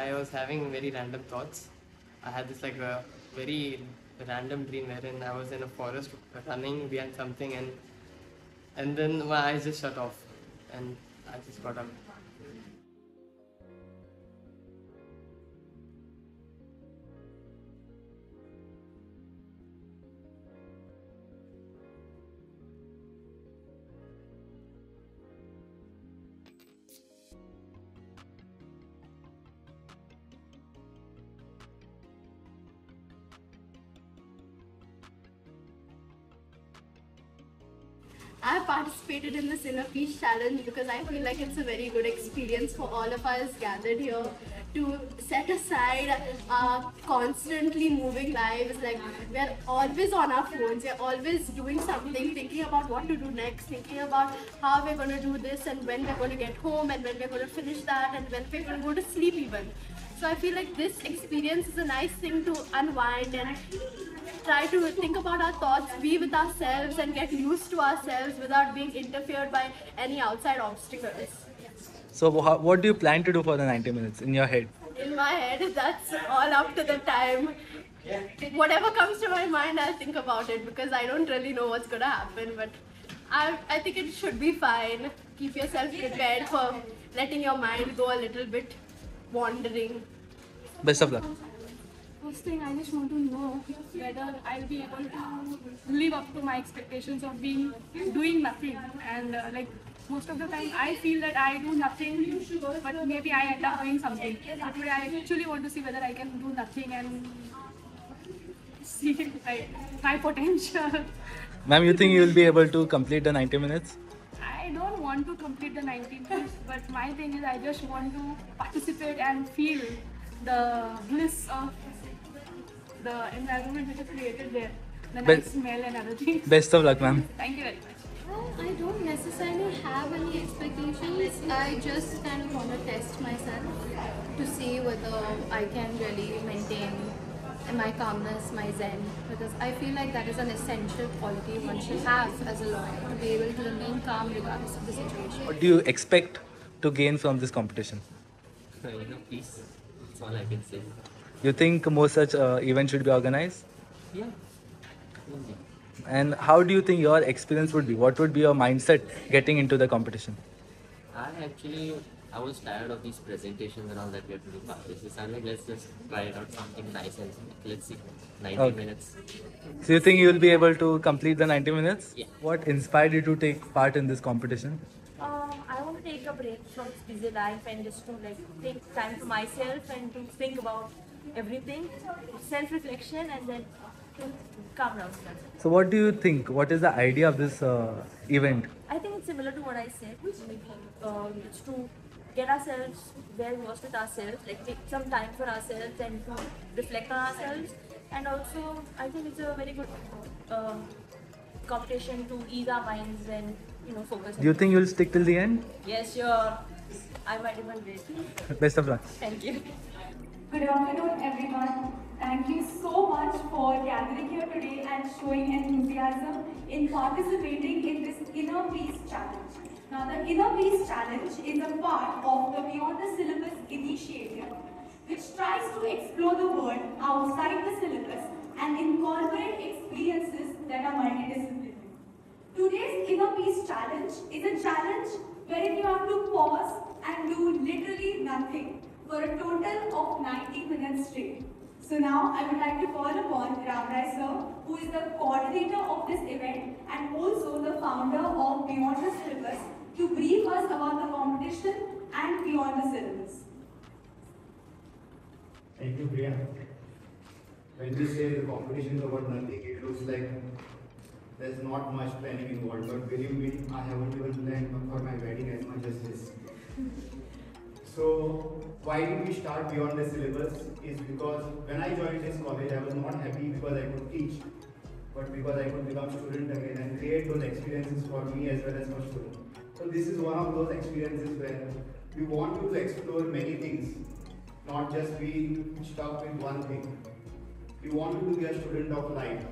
I was having very random thoughts. I had this like a very random dream wherein I was in a forest running behind something, and then my eyes just shut off and I just got up. I participated in the Syllabus challenge because I feel like it's a very good experience for all of us gathered here to set aside constantly moving lives. Like, we're always on our phones, we're always doing something, thinking about what to do next, thinking about how we're going to do this and when we're going to get home and when we're going to finish that and when we're going to go to sleep even. So I feel like this experience is a nice thing to unwind and try to think about our thoughts, be with ourselves and get used to ourselves without being interfered by any outside obstacles. So what do you plan to do for the 90 minutes in your head? In my head, that's all up to the time. Whatever comes to my mind, I'll think about it because I don't really know what's going to happen. But I think it should be fine. Keep yourself prepared for letting your mind go a little bit wandering. Best of luck. First thing, I just want to know whether I'll be able to live up to my expectations of doing nothing. And like most of the time, I feel that I do nothing, but maybe I end up doing something. But today, I actually want to see whether I can do nothing and see like my potential. Ma'am, you think you will be able to complete the 90 minutes? I don't want to complete the 19 minutes, but my thing is I just want to participate and feel the bliss of the environment which is created there, the nice smell and other things. Best of luck, ma'am. Thank you very much. I don't necessarily have any expectations. I just kind of want to test myself to see whether I can really maintain my calmness, my zen, because I feel like that is an essential quality one should have as a lawyer, to be able to remain calm regardless of the situation. What do you expect to gain from this competition? Peace. That's all I can say. You think more such events should be organized? Yeah. And how do you think your experience would be? What would be your mindset getting into the competition? I was tired of these presentations and all that we have to do practices. I'm like, let's just try it out something nice and let's see. 90 minutes. So you think you will be able to complete the 90 minutes? Yeah. What inspired you to take part in this competition? I want to take a break from this busy life and just to like take time to myself and to think about everything, self-reflection, and then to calm down. So what do you think? What is the idea of this event? I think it's similar to what I said. It's to get ourselves well versed with ourselves, like take some time for ourselves and to reflect on ourselves. And also, I think it's a very good competition to ease our minds and focus. Do you think you'll stick till the end? Yes, sure. I might even wait. Best of luck. Thank you. Good afternoon, everyone. Thank you so much for gathering here today and showing enthusiasm in participating in this Inner Peace Challenge. Now, the Inner Peace Challenge is a part of the Beyond the Syllabus initiative, which tries to explore the world outside the syllabus and incorporate experiences that are multidisciplinary. Today's Inner Peace Challenge is a challenge wherein you have to pause and do literally nothing for a total of 90 minutes straight. So now I would like to call upon Ramrai sir, who is the coordinator of this event and also the founder of Beyond the Syllabus, to brief us about the competition and Beyond the Syllabus. Thank you, Priya. When we say the competition is about nothing, it looks like there's not much planning involved. But believe me, I haven't even planned for my wedding as much as this. So why did we start Beyond the Syllabus is because when I joined this college, I was not happy because I could teach, but because I could become student again and create those experiences for me as well as for students. So this is one of those experiences where we want you to explore many things, not just be stuck with one thing. We want you to be a student of life,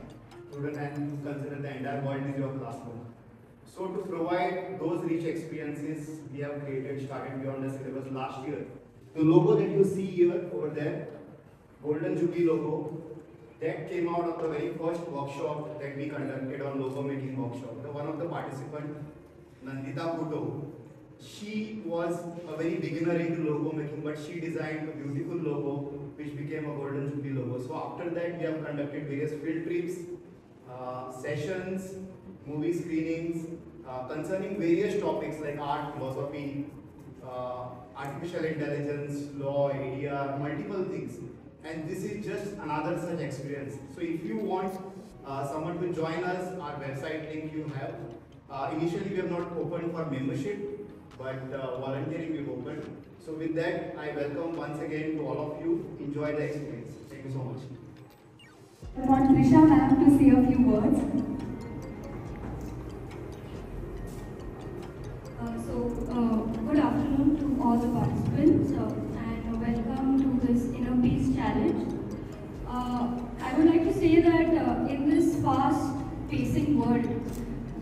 student and consider the entire world is your classroom. So to provide those rich experiences, we have started Beyond the Syllabus last year. The logo that you see here there. Golden Jubilee logo. That came out of the very first workshop that we conducted on logo making workshop. One of the participants, Nandita Kuto, she was a very beginner into logo making, but she designed a beautiful logo which became a Golden Jubilee logo. So after that, we have conducted various field trips, sessions, movie screenings, concerning various topics like art, philosophy, artificial intelligence, law, ADR, multiple things. And this is just another such experience. So if you want someone to join us, our website link you have. Initially we have not opened for membership, but volunteering we've opened. So with that, I welcome once again to all of you. Enjoy the experience. Thank you so much. I want Trisha ma'am to say a few words. Good afternoon to all the participants and welcome to this Inner Peace Challenge. I would like to say that in this fast-pacing world,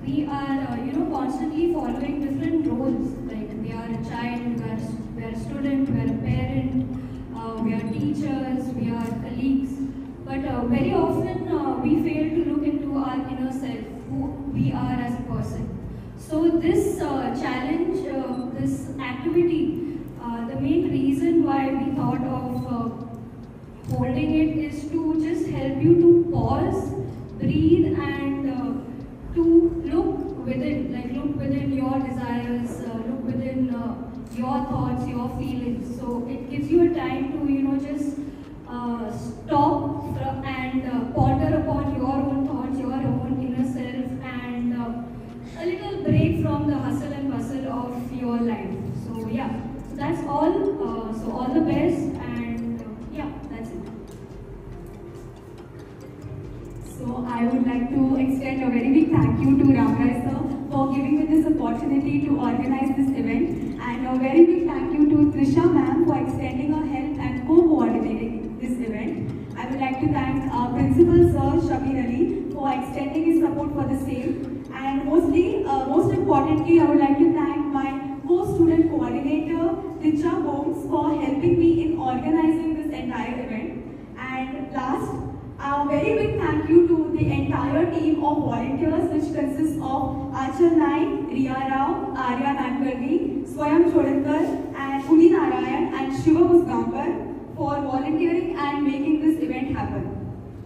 we are constantly following different roles. Like we are a child, we are a student, we are a parent, we are teachers, we are colleagues. But very often we fail to look into our inner self, who we are as a person. So this challenge, this activity, the main reason why we thought of holding it is to just help you to pause, breathe, and to look within, look within your desires, look within your thoughts, your feelings. So it gives you a time to just stop and ponder upon your own thoughts, your own inner self, and a little break from the hustle and bustle of your life. So yeah, so that's all. So all the best, and yeah, that's it. So I would like to extend a very big thank you to Ramrai sir for giving me this opportunity to organize this event, and a very big thank you to Trisha ma'am for extending her help and co-coordinating this event. I would like to thank our principal sir Shabir Ali for extending his support for the same, and most importantly, I would like to thank my co-student coordinator Richa Holmes for helping me in organizing this entire event. And last, a very big thank you to the entire team of volunteers, which consists of Achal Naik, Riya Rao, Arya Nankarni, Swayam Chodankar, and Uni Narayan and Shiva Musgankar for volunteering and making this event happen.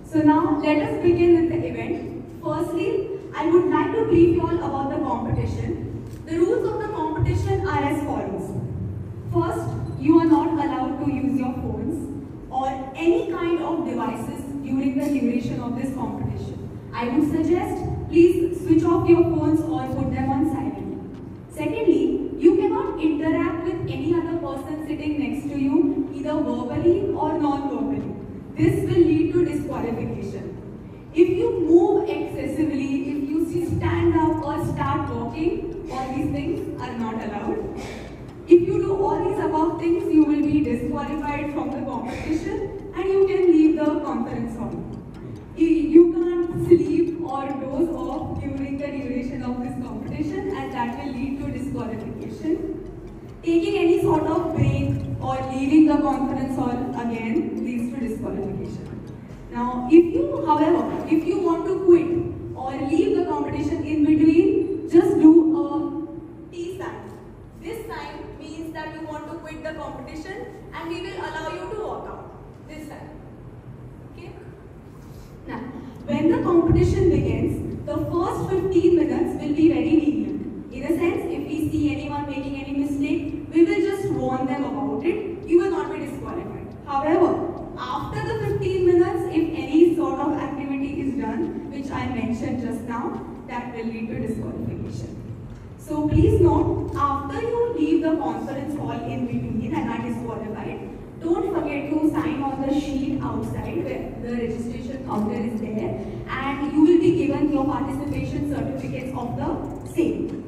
So now let us begin with the event. Firstly, I would like to brief you all about the competition. The rules of the competition are as follows. First, you are not allowed to use your phones or any kind of devices during the duration of this competition. I would suggest please switch off your phones or put them on silent. Secondly, you cannot interact with any other person sitting next to you, either verbally or non-verbally. This will lead to disqualification. If you move excessively, if you stand up or start walking, all these things are not allowed. If you do all these above things, you will be disqualified from the competition and you can leave the conference hall. You can't sleep or doze off during the duration of this competition, and that will lead to disqualification. Taking any sort of break or leaving the conference hall again leads to disqualification. Now, if you want to quit or leave the competition in between, just do a T sign. This sign means that you want to quit the competition and we will allow you to walk out. This sign. Okay? Now, when the competition begins, the first 15 minutes will be very lenient. In a sense, if we see anyone making any mistake, we will just warn them about it. You will not be disqualified. However, after the 15 minutes, if any sort of activity is done, which I mentioned just now, that will lead to disqualification. So please note, after you leave the conference hall in between and are disqualified, don't forget to sign on the sheet outside where the registration counter is there, and you will be given your participation certificates of the same.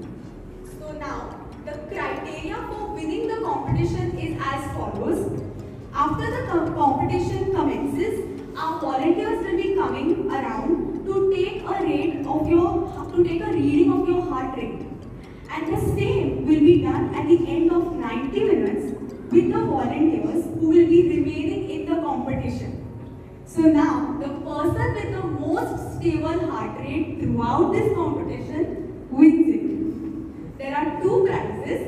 So now, the criteria for winning the competition is as follows. After the competition commences, our volunteers will be coming around to take a reading of your heart rate. And the same will be done at the end of 90 minutes with the volunteers who will be remaining in So now, the person with the most stable heart rate throughout this competition wins it. There are two prizes,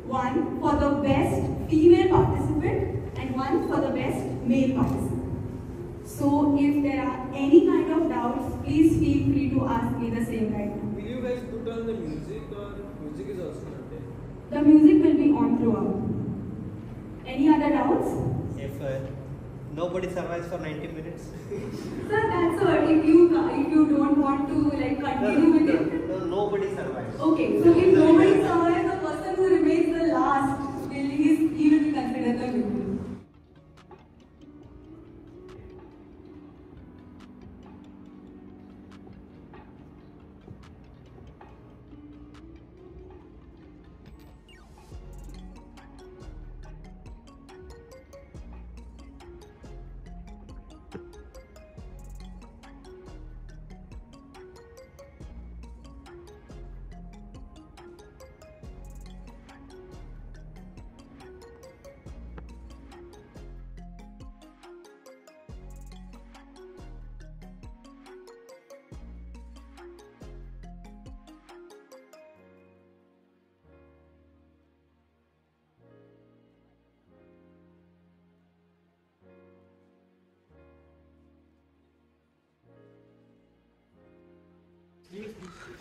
one for the best female participant and one for the best male participant. So if there are any kind of doubts, please feel free to ask me the same right now. Will you guys put on the music or music is also not there? The music will be on throughout. Any other doubts? If nobody survives for 90 minutes? Sir, that's all. If you don't want to continue with it. No, nobody survives. Okay, so if nobody survives, the person who remains the last he will be considered the winner.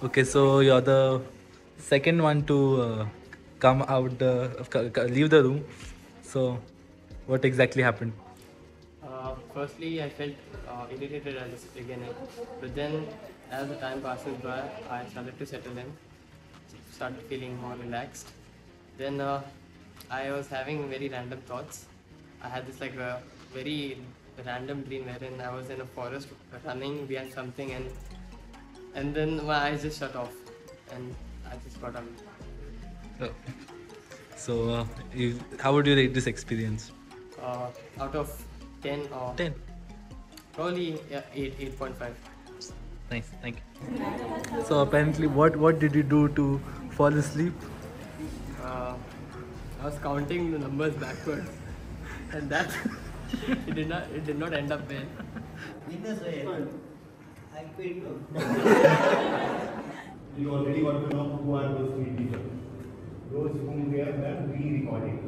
Okay, so you're the second one to come out leave the room. So, what exactly happened? Firstly, I felt irritated at the beginning, but then as the time passes by, I started to settle in, started feeling more relaxed. Then I was having very random thoughts. I had this very random dream wherein I was in a forest running behind something, and then my eyes just shut off and I just got up. Oh. So, how would you rate this experience? Out of 10 or 10. Probably 8.5. Nice, thank you. So apparently, what did you do to fall asleep? I was counting the numbers backwards, and that it did not end up well. You already got to know who are those three people. Those whom we have done re-recording.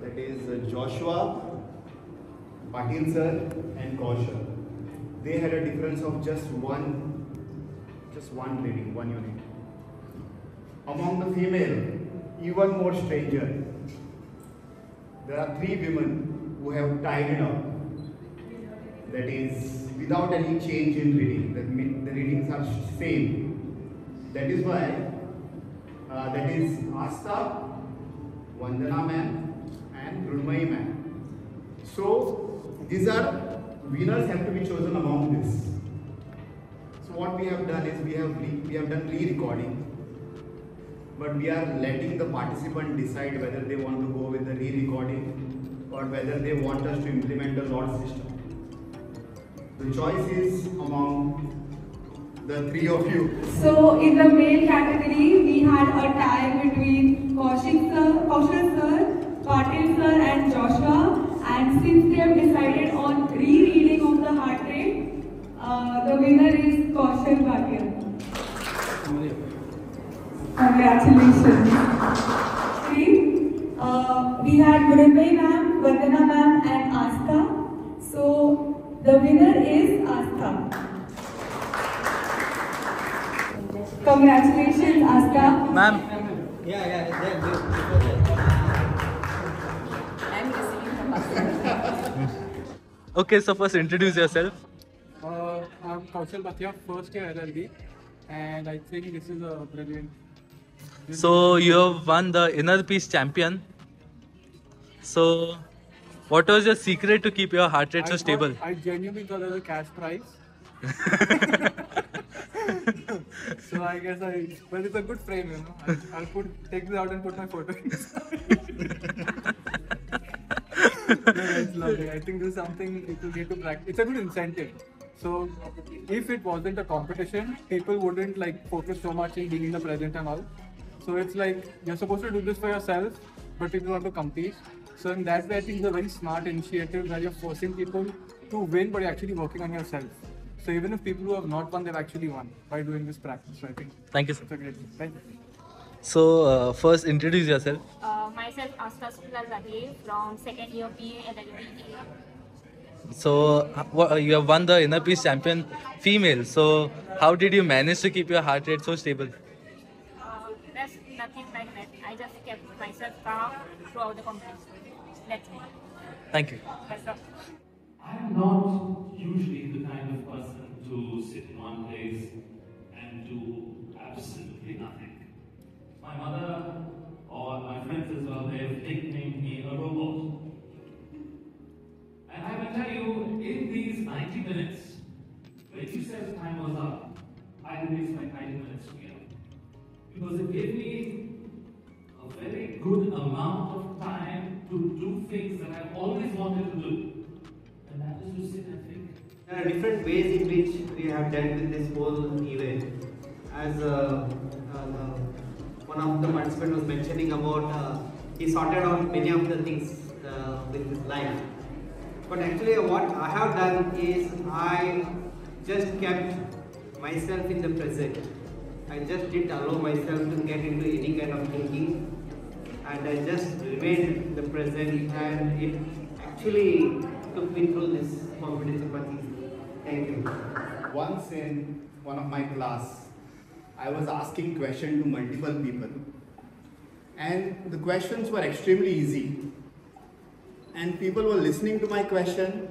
That is Joshua, Patil sir and Kaushal. They had a difference of just one reading, one unit. Among the female, even more stranger, there are three women who have tied it up. That is, without any change in reading. The readings are same. That is why, that is Asta, Vandana ma'am and Runmai ma'am. So, these are winners have to be chosen among this. So what we have done is we have done re-recording, but we are letting the participant decide whether they want to go with the re-recording or whether they want us to implement the lot system. The choice is among the three of you. So in the male category, we had a tie between Kaushal sir, Patil sir and Joshua. And since they have decided on re-reading of the heart rate, the winner is Kaushal Patil. Congratulations. We had Murunmai ma'am, Vandana ma'am and Asta. So the winner is Asta. Congratulations, Asta. Ma'am. Okay, so first introduce yourself. I'm Kaushal Bhatia, first year LLB, and I think this is a brilliant. So you have won the Inner Peace Champion. So what was your secret to keep your heart rate so stable? I genuinely thought it was a cash prize. So I guess but it's a good frame, you know. I'll take this out and put my photo inside. No, it's lovely. I think this is something people need to practice. It's a good incentive. So if it wasn't a competition, people wouldn't focus so much in being in the present and all. So it's like you're supposed to do this for yourself, but if you want to compete, So in that way, I think it's a very smart initiative where you're forcing people to win, but you're actually working on yourself. So even if people who have not won, they've actually won by doing this practice. So I think Thank you, sir. it's a great thing. Thank you. So first introduce yourself. Myself, Asta Sulalzade from second year BA LLB. So you have won the Inner Peace Champion female. So how did you manage to keep your heart rate so stable? There's nothing like that. I just kept myself calm throughout the competition. That's it. Thank you. That's all. I'm not usually the kind of person to sit in one place and do absolutely nothing. My mother or my friends as well, they've nicknamed me a robot. And I will tell you, in these 90 minutes, when you said the time was up, I didn't expect 90 minutes to be up. Because it gave me a very good amount of time to do things that I've always wanted to do. And that is to sit and think. There are different ways in which we have dealt with this whole event. As one of the participants was mentioning about, he sorted out many of the things with his life. But actually what I have done is I just kept myself in the present. I just didn't allow myself to get into any kind of thinking, and I just remained in the present, and it actually took me through this competition. Thank you. Once in one of my class, I was asking questions to multiple people, and the questions were extremely easy. And people were listening to my question,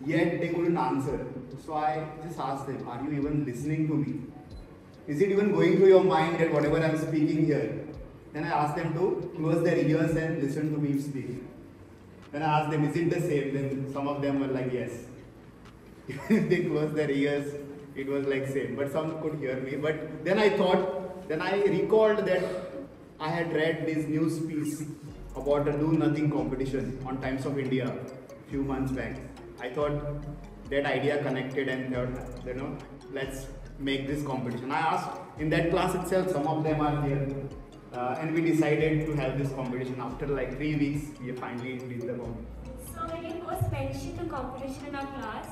yet they couldn't answer. So I just asked them, are you even listening to me? Is it even going through your mind that whatever I'm speaking here? Then I asked them to close their ears and listen to me speak. Then I asked them, is it the same? Then some of them were like, yes. If they closed their ears, it was like same. But some could hear me. But then I recalled that I had read this news piece about a do-nothing competition on Times of India a few months back. I thought that idea connected and thought, let's make this competition. I asked in that class itself, some of them are here, and we decided to have this competition. After like 3 weeks, we finally did the competition. So when you first mentioned the competition in our class,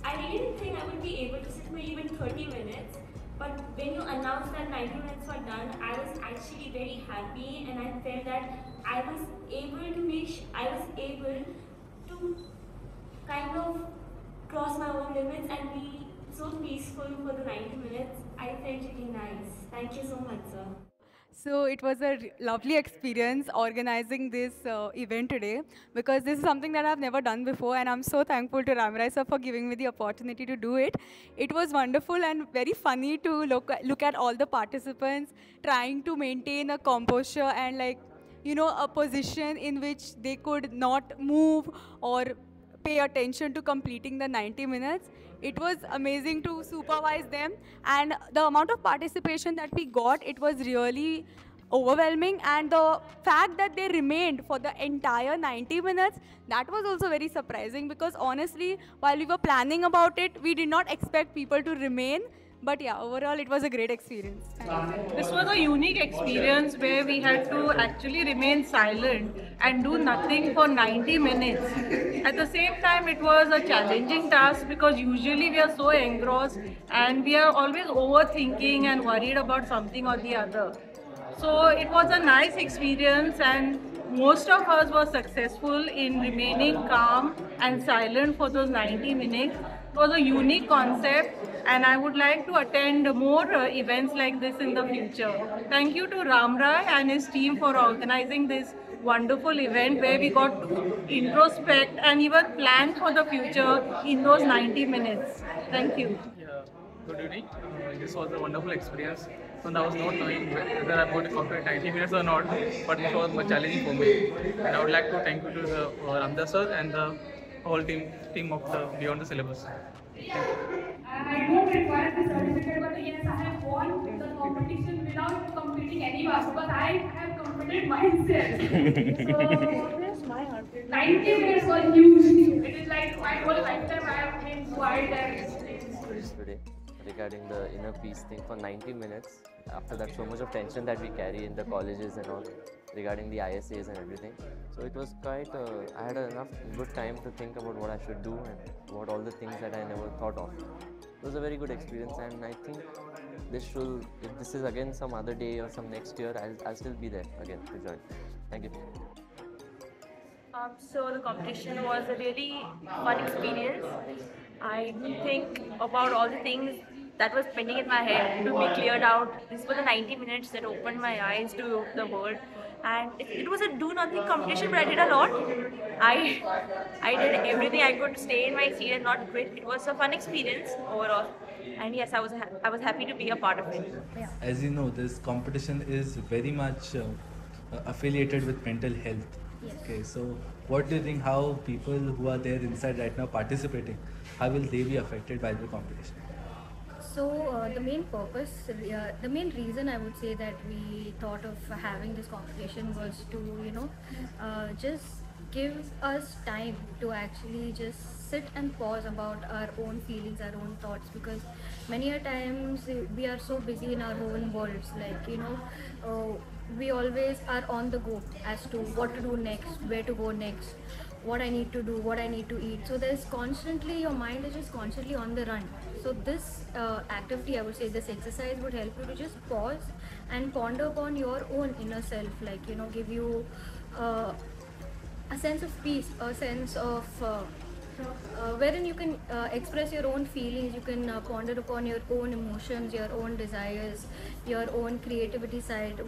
I didn't think I would be able to sit for even 30 minutes. But when you announced that 90 minutes were done, I was actually very happy, and I felt that I was able to kind of cross my own limits and be so peaceful for the 90 minutes. I felt really nice. Thank you so much, sir. So it was a lovely experience organizing this event today, because this is something that I've never done before, and I'm so thankful to Ramrai sir for giving me the opportunity to do it. It was wonderful and very funny to look at all the participants trying to maintain a composure and a position in which they could not move or pay attention to completing the 90 minutes. It was amazing to supervise them, and the amount of participation that we got, it was really overwhelming, and the fact that they remained for the entire 90 minutes, that was also very surprising, because honestly, while we were planning about it, we did not expect people to remain. But yeah, overall it was a great experience. This was a unique experience where we had to actually remain silent and do nothing for 90 minutes. At the same time, it was a challenging task, because usually we are so engrossed and we are always overthinking and worried about something or the other. So it was a nice experience, and most of us were successful in remaining calm and silent for those 90 minutes. It was a unique concept, and I would like to attend more events like this in the future. Thank you to Ramrai and his team for organizing this wonderful event where we got to introspect and even plan for the future in those 90 minutes. Thank you. Yeah, good evening. This was a wonderful experience. So I was not knowing whether I'm going to complete 90 minutes or not, but it was much challenging for me. And I would like to thank you to the Ramdas sir and the whole team of the Beyond the Syllabus. I don't require the certificate, but yes, I have won the competition without completing any work, because I have completed myself. So, 90 minutes was huge. It is like my whole lifetime I have been quiet and today regarding the inner peace thing for 90 minutes. After that, so much of tension that we carry in the colleges and all, regarding the ISAs and everything. So it was quite, I had enough good time to think about what I should do and about all the things that I never thought of. It was a very good experience, and I think if this is again some other day or some next year, I'll still be there again to join. Thank you. So the competition was a really fun experience. I think about all the things that was pending in my head to be cleared out. This was the 90 minutes that opened my eyes to the world. And it was a do-nothing competition, but I did a lot. I did everything I could to stay in my seat and not quit. It was a fun experience overall. And yes, I was happy to be a part of it. Yeah. As you know, this competition is very much affiliated with mental health. Yes. Okay, so what do you think, how people who are there inside right now participating, how will they be affected by the competition? So the main purpose, the main reason I would say that we thought of having this competition was to, just give us time to actually just sit and pause about our own feelings, our own thoughts, because many a times we are so busy in our own worlds, like, we always are on the go as to what to do next, where to go next, what I need to do, what I need to eat. So there's constantly, your mind is just constantly on the run. So this activity, I would say, this exercise would help you to just pause and ponder upon your own inner self, like, give you a sense of peace, a sense of wherein you can express your own feelings, you can ponder upon your own emotions, your own desires, your own creativity side,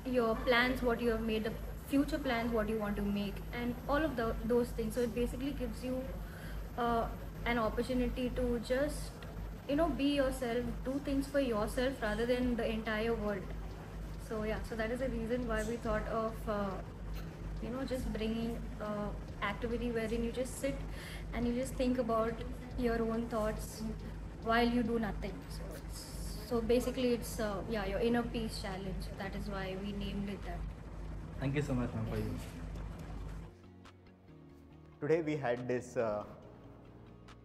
your plans, what you have made, the future plans, what you want to make, and all of those things. So it basically gives you an opportunity to just, be yourself, do things for yourself rather than the entire world. So yeah, so that is the reason why we thought of, just bringing activity wherein you just sit and you just think about your own thoughts while you do nothing. So basically it's, your inner peace challenge. That is why we named it that. Thank you so much, ma'am, for you. Today we had this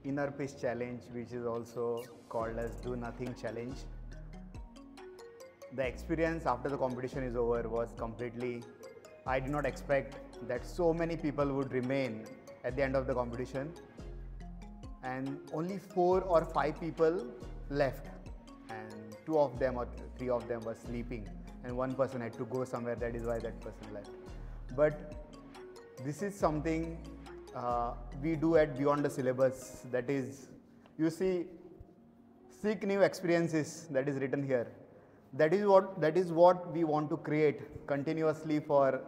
inner peace challenge, which is also called as do nothing challenge. The experience after the competition is over was completely, I did not expect that so many people would remain at the end of the competition, and only 4 or 5 people left, and 2 of them or 3 of them were sleeping, and 1 person had to go somewhere. That is why that person left. But this is something we do at Beyond the Syllabus. That is, you see, seek new experiences, that is written here. That is what we want to create continuously for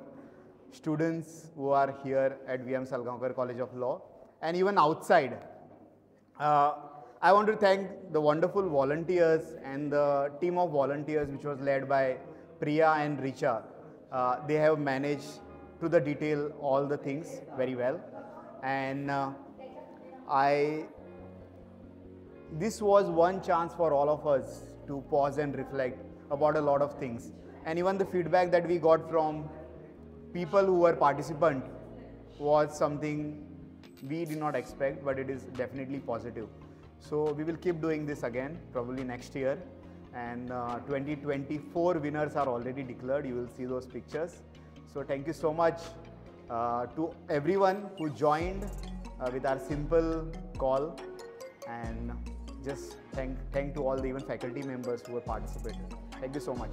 students who are here at VMSCL College of Law and even outside. I want to thank the wonderful volunteers and the team of volunteers which was led by Priya and Richa. They have managed to the detail all the things very well, and this was one chance for all of us to pause and reflect about a lot of things. And even the feedback that we got from people who were participants was something we did not expect, but it is definitely positive. So we will keep doing this again, probably next year. And 2024 winners are already declared. You will see those pictures. So thank you so much to everyone who joined with our simple call, and just thank to all the even faculty members who were participating. Thank you so much.